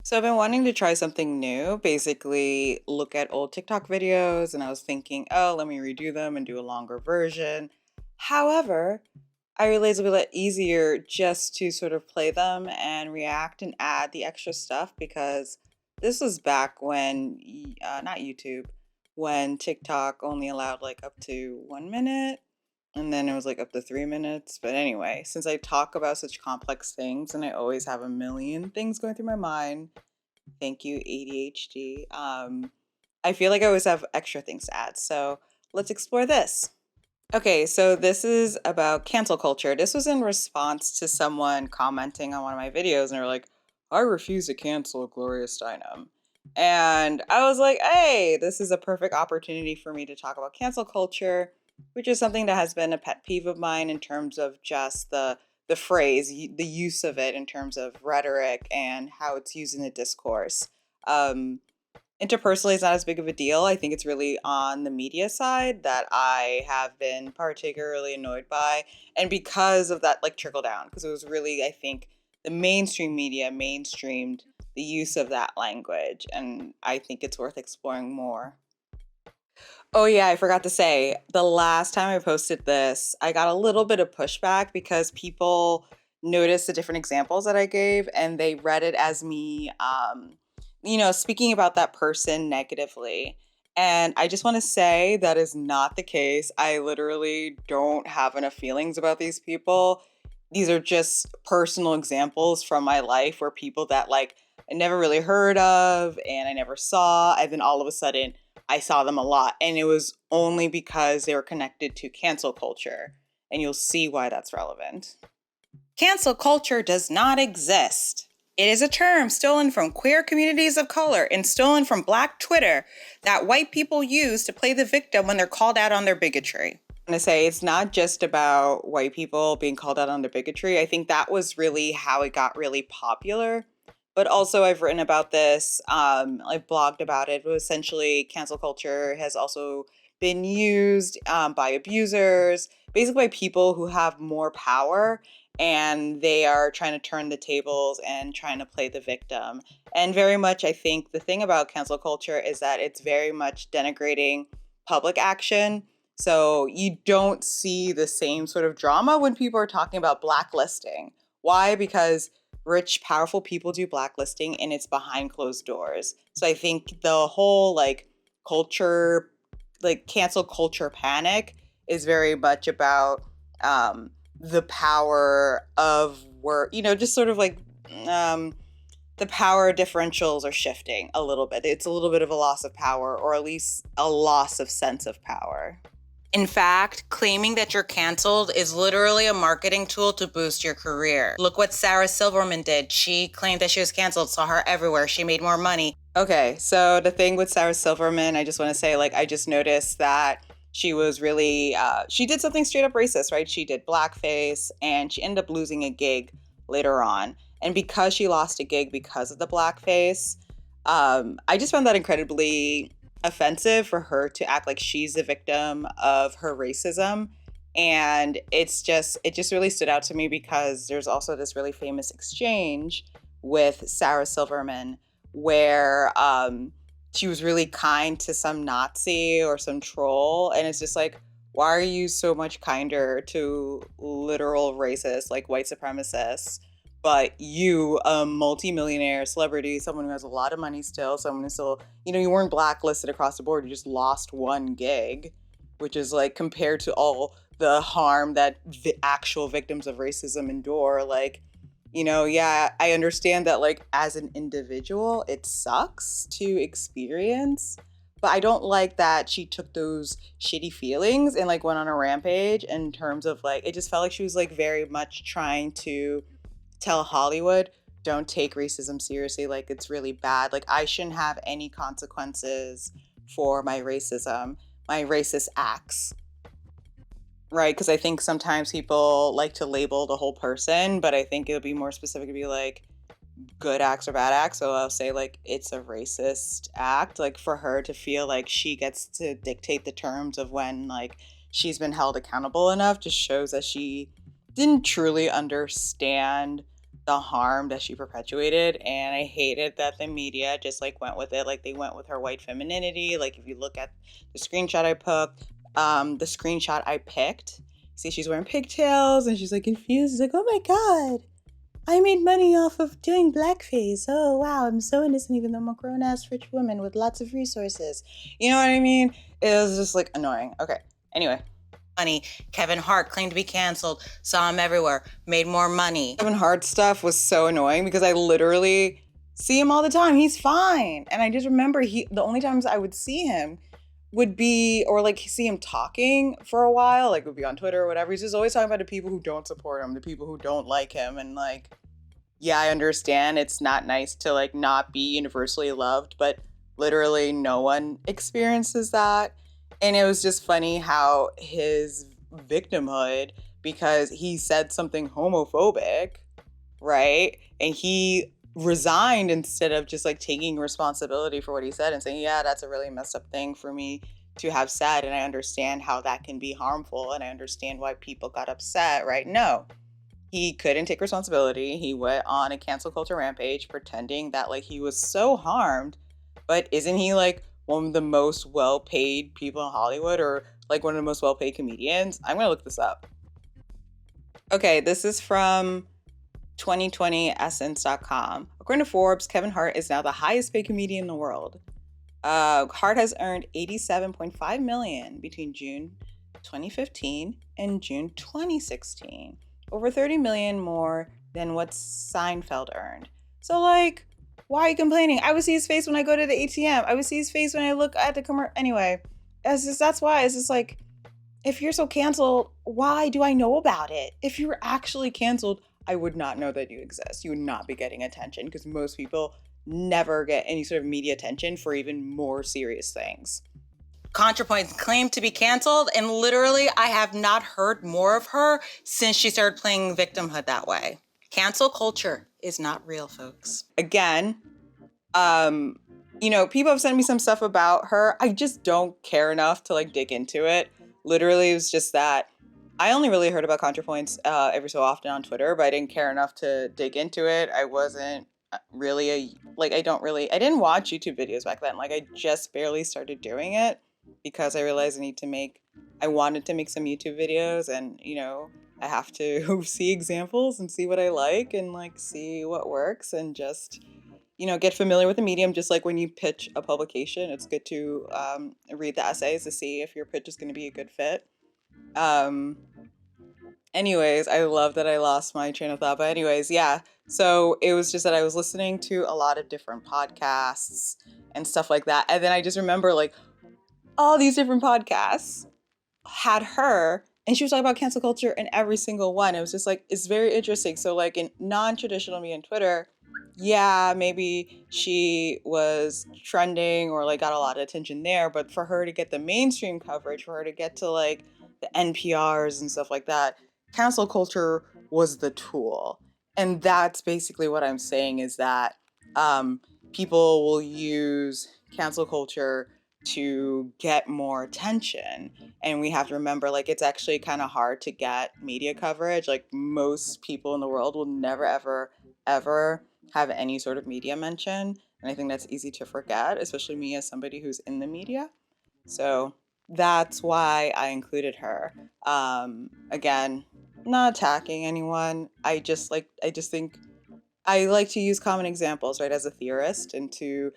So I've been wanting to try something new, basically look at old TikTok videos, and I was thinking, oh, let me redo them and do a longer version. However, I realized it'd be a lot easier just to sort of play them and react and add the extra stuff because this was back when, not YouTube, when TikTok only allowed like up to 1 minute and then it was like up to 3 minutes. But anyway, since I talk about such complex things and I always have a million things going through my mind, thank you, ADHD. I feel like I always have extra things to add. So let's explore this. Okay, so this is about cancel culture. This was in response to someone commenting on one of my videos, and they were like, I refuse to cancel Gloria Steinem. And I was like, hey, this is a perfect opportunity for me to talk about cancel culture, which is something that has been a pet peeve of mine in terms of just the phrase, the use of it in terms of rhetoric and how it's used in the discourse. Um, Interpersonally, it's not as big of a deal. I think it's really on the media side that I have been particularly annoyed by. And because of that, like trickle down, because it was really, I think, the mainstream media mainstreamed the use of that language. And I think it's worth exploring more. Oh, yeah, I forgot to say, the last time I posted this, I got a little bit of pushback because people noticed the different examples that I gave and they read it as me, speaking about that person negatively. And I just want to say that is not the case. I literally don't have enough feelings about these people. These are just personal examples from my life where people that like I never really heard of and I never saw, and then all of a sudden I saw them a lot. And it was only because they were connected to cancel culture. And you'll see why that's relevant. Cancel culture does not exist. It is a term stolen from queer communities of color and stolen from Black Twitter that white people use to play the victim when they're called out on their bigotry. I'm going to say it's not just about white people being called out on their bigotry. I think that was really how it got really popular. But also, I've written about this, I've blogged about it. But essentially, cancel culture has also been used by abusers, basically by people who have more power and they are trying to turn the tables and trying to play the victim. And very much, I think the thing about cancel culture is that it's very much denigrating public action. So you don't see the same sort of drama when people are talking about blacklisting. Why? Because rich, powerful people do blacklisting and it's behind closed doors. So I think the whole like culture, like cancel culture panic is very much about the power of work, just sort of like um, the power differentials are shifting a little bit. It's a little bit of a loss of power, or at least a loss of sense of power. In fact, claiming that you're canceled is literally a marketing tool to boost your career. Look what Sarah Silverman did. She claimed that she was canceled, saw her everywhere. She made more money. Okay, so the thing with Sarah Silverman, I just want to say, like, I just noticed that she was really, she did something straight up racist, right? She did blackface and she ended up losing a gig later on. And because she lost a gig because of the blackface, I just found that incredibly offensive for her to act like she's the victim of her racism. And it just really stood out to me because there's also this really famous exchange with Sarah Silverman where she was really kind to some Nazi or some troll. And it's just like, why are you so much kinder to literal racists, like white supremacists? But you, a multimillionaire celebrity, someone who has a lot of money still, someone who still, you weren't blacklisted across the board. You just lost one gig, which is like compared to all the harm that the actual victims of racism endure. Like, yeah, I understand that like as an individual, it sucks to experience. But I don't like that she took those shitty feelings and like went on a rampage in terms of like, it just felt like she was like very much trying to tell Hollywood, don't take racism seriously. Like, it's really bad. Like, I shouldn't have any consequences for my racism, my racist acts, right? Because I think sometimes people like to label the whole person, but I think it would be more specific to be like good acts or bad acts. So I'll say, like, it's a racist act, like, for her to feel like she gets to dictate the terms of when, like, she's been held accountable enough just shows that she didn't truly understand the harm that she perpetuated. And I hated that the media just like went with it. Like they went with her white femininity. Like if you look at the screenshot I picked, see she's wearing pigtails and she's like confused. She's like, oh my God, I made money off of doing blackface. Oh wow, I'm so innocent even though I'm a grown-ass rich woman with lots of resources. You know what I mean? It was just like annoying. Okay, anyway. Funny, Kevin Hart claimed to be canceled, saw him everywhere, made more money. Kevin Hart stuff was so annoying because I literally see him all the time. He's fine. And I just remember the only times I would see him would be, or like see him talking for a while, like would be on Twitter or whatever. He's just always talking about the people who don't support him, the people who don't like him. And like, yeah, I understand it's not nice to like not be universally loved, but literally no one experiences that. And it was just funny how his victimhood, because he said something homophobic, right? And he resigned instead of just like taking responsibility for what he said and saying, yeah, that's a really messed up thing for me to have said. And I understand how that can be harmful. And I understand why people got upset, right? No, he couldn't take responsibility. He went on a cancel culture rampage pretending that like he was so harmed. But isn't he like one of the most well-paid people in Hollywood, or like one of the most well-paid comedians? I'm gonna look this up. Okay, this is from 2020essence.com. According to Forbes, Kevin Hart is now the highest paid comedian in the world. Hart has earned $87.5 million between June 2015 and June 2016, over $30 million more than what Seinfeld earned. So, like, why are you complaining? I would see his face when I go to the ATM. I would see his face when I look at the commercial. Anyway, that's why it's just like, if you're so canceled, why do I know about it? If you were actually canceled, I would not know that you exist. You would not be getting attention because most people never get any sort of media attention for even more serious things. ContraPoint claimed to be canceled, and literally I have not heard more of her since she started playing victimhood that way. Cancel culture is not real, folks. Again, people have sent me some stuff about her. I just don't care enough to like dig into it. Literally, it was just that I only really heard about ContraPoints every so often on Twitter, but I didn't care enough to dig into it. I wasn't really I didn't watch YouTube videos back then. Like I just barely started doing it because I realized I wanted to make some YouTube videos, and I have to see examples and see what I like and like see what works and just get familiar with the medium. Just like when you pitch a publication, it's good to read the essays to see if your pitch is going to be a good fit. Anyways, I love that I lost my train of thought. But anyways, yeah. So it was just that I was listening to a lot of different podcasts and stuff like that. And then I just remember like all these different podcasts had her, and she was talking about cancel culture in every single one. It was just like, it's very interesting. So like in non-traditional media and Twitter, yeah, maybe she was trending or like got a lot of attention there, but for her to get the mainstream coverage, for her to get to like the NPRs and stuff like that, cancel culture was the tool. And that's basically what I'm saying, is that people will use cancel culture to get more attention. And we have to remember, like, it's actually kind of hard to get media coverage. Like, most people in the world will never, ever, ever have any sort of media mention. And I think that's easy to forget, especially me as somebody who's in the media. So that's why I included her. Again, not attacking anyone. I just think I like to use common examples, right, as a theorist, and to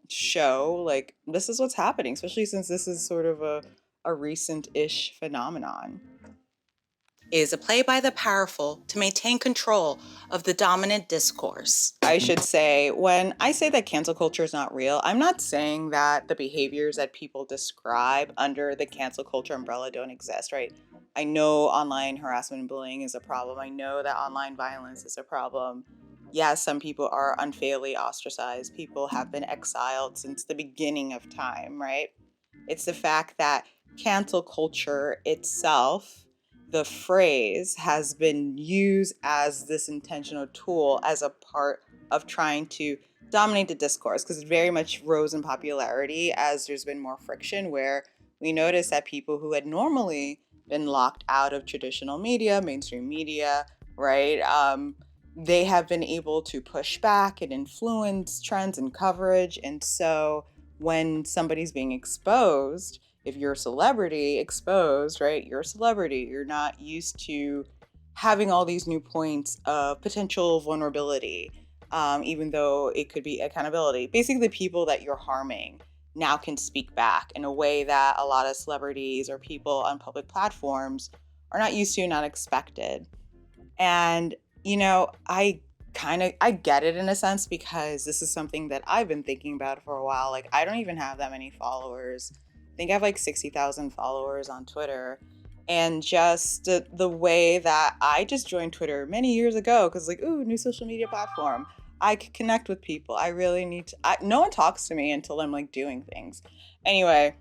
show like this is what's happening, especially since this is sort of a recent-ish phenomenon. Is a play by the powerful to maintain control of the dominant discourse. I should say, when I say that cancel culture is not real, I'm not saying that the behaviors that people describe under the cancel culture umbrella don't exist, right? I know online harassment and bullying is a problem. I know that online violence is a problem. Yes, some people are unfairly ostracized. People have been exiled since the beginning of time, right? It's the fact that cancel culture itself, the phrase, has been used as this intentional tool as a part of trying to dominate the discourse, because it very much rose in popularity as there's been more friction, where we notice that people who had normally been locked out of traditional media, mainstream media, right, they have been able to push back and influence trends and coverage. And so when somebody's being exposed, if you're a celebrity exposed, right, you're a celebrity, you're not used to having all these new points of potential vulnerability, even though it could be accountability. Basically, the people that you're harming now can speak back in a way that a lot of celebrities or people on public platforms are not used to, not expected. And, I get it in a sense because this is something that I've been thinking about for a while. Like, I don't even have that many followers. I think I have like 60,000 followers on Twitter. And just the way that I just joined Twitter many years ago, because, like, ooh, new social media platform. I could connect with people. I really need to. No one talks to me until I'm like doing things. Anyway,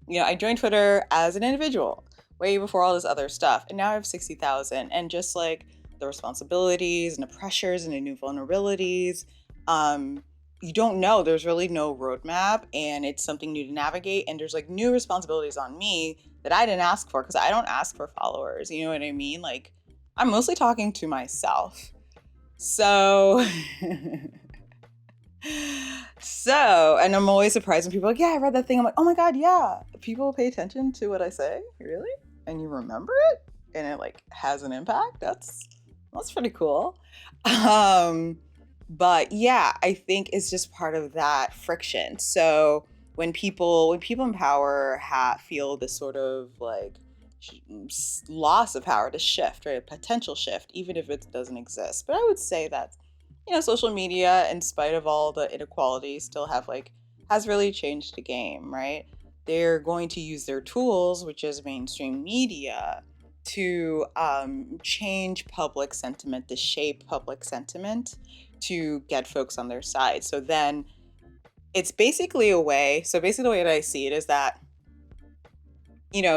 I joined Twitter as an individual way before all this other stuff. And now I have 60,000. And just like the responsibilities and the pressures and the new vulnerabilities, um, you don't know. There's really no roadmap and it's something new to navigate. And there's like new responsibilities on me that I didn't ask for because I don't ask for followers. You know what I mean? Like, I'm mostly talking to myself. So and I'm always surprised when people are like, yeah, I read that thing. I'm like, oh my God, yeah. People pay attention to what I say? Really? And you remember it? And it like has an impact? That's pretty cool. Um, but yeah, I think it's just part of that friction. So when people in power feel this sort of like loss of power to shift, right? A potential shift, even if it doesn't exist. But I would say that social media, in spite of all the inequalities, still has really changed the game, right? They're going to use their tools, which is mainstream media, to change public sentiment, to shape public sentiment, to get folks on their side. So then it's basically a way. So basically, the way that I see it is that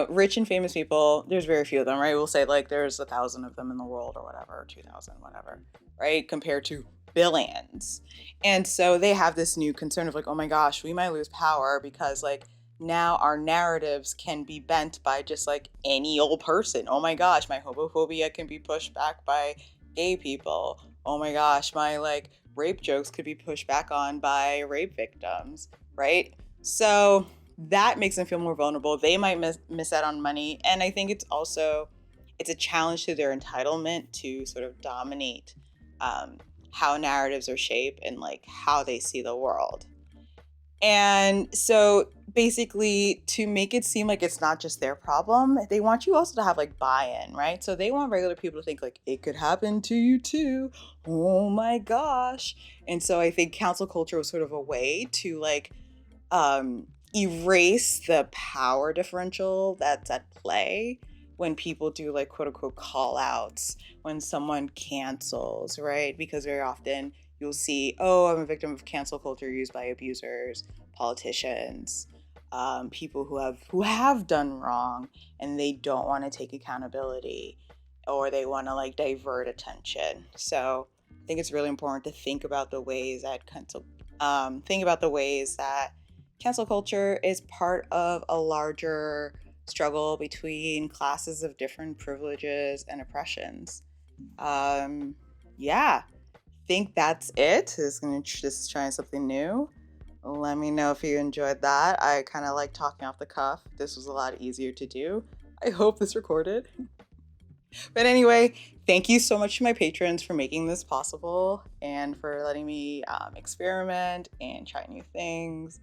rich and famous people, there's very few of them, right? We'll say like there's 1,000 of them in the world or whatever, or 2,000, whatever, right? Compared to billions. And so they have this new concern of like, oh my gosh, we might lose power because like now our narratives can be bent by just like any old person. Oh my gosh, my homophobia can be pushed back by gay people. Oh my gosh, my like rape jokes could be pushed back on by rape victims, right? So that makes them feel more vulnerable. They might miss out on money, and I think it's a challenge to their entitlement to sort of dominate how narratives are shaped and like how they see the world. And so basically, to make it seem like it's not just their problem, they want you also to have like buy-in, right? So they want regular people to think like it could happen to you too. Oh my gosh. And so I think cancel culture was sort of a way to like erase the power differential that's at play when people do like quote unquote call outs, when someone cancels, right? Because very often you'll see, oh, I'm a victim of cancel culture used by abusers, politicians, people who have done wrong and they don't want to take accountability or they want to like divert attention. So I think it's really important to think about the ways that cancel culture is part of a larger struggle between classes of different privileges and oppressions. Um, yeah, think that's it. This is trying something new. Let me know if you enjoyed that. I kind of like talking off the cuff. This was a lot easier to do. I hope this recorded. But anyway, thank you so much to my patrons for making this possible and for letting me experiment and try new things.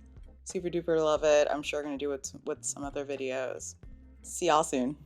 Super duper love it. I'm sure I'm going to do it with some other videos. See y'all soon.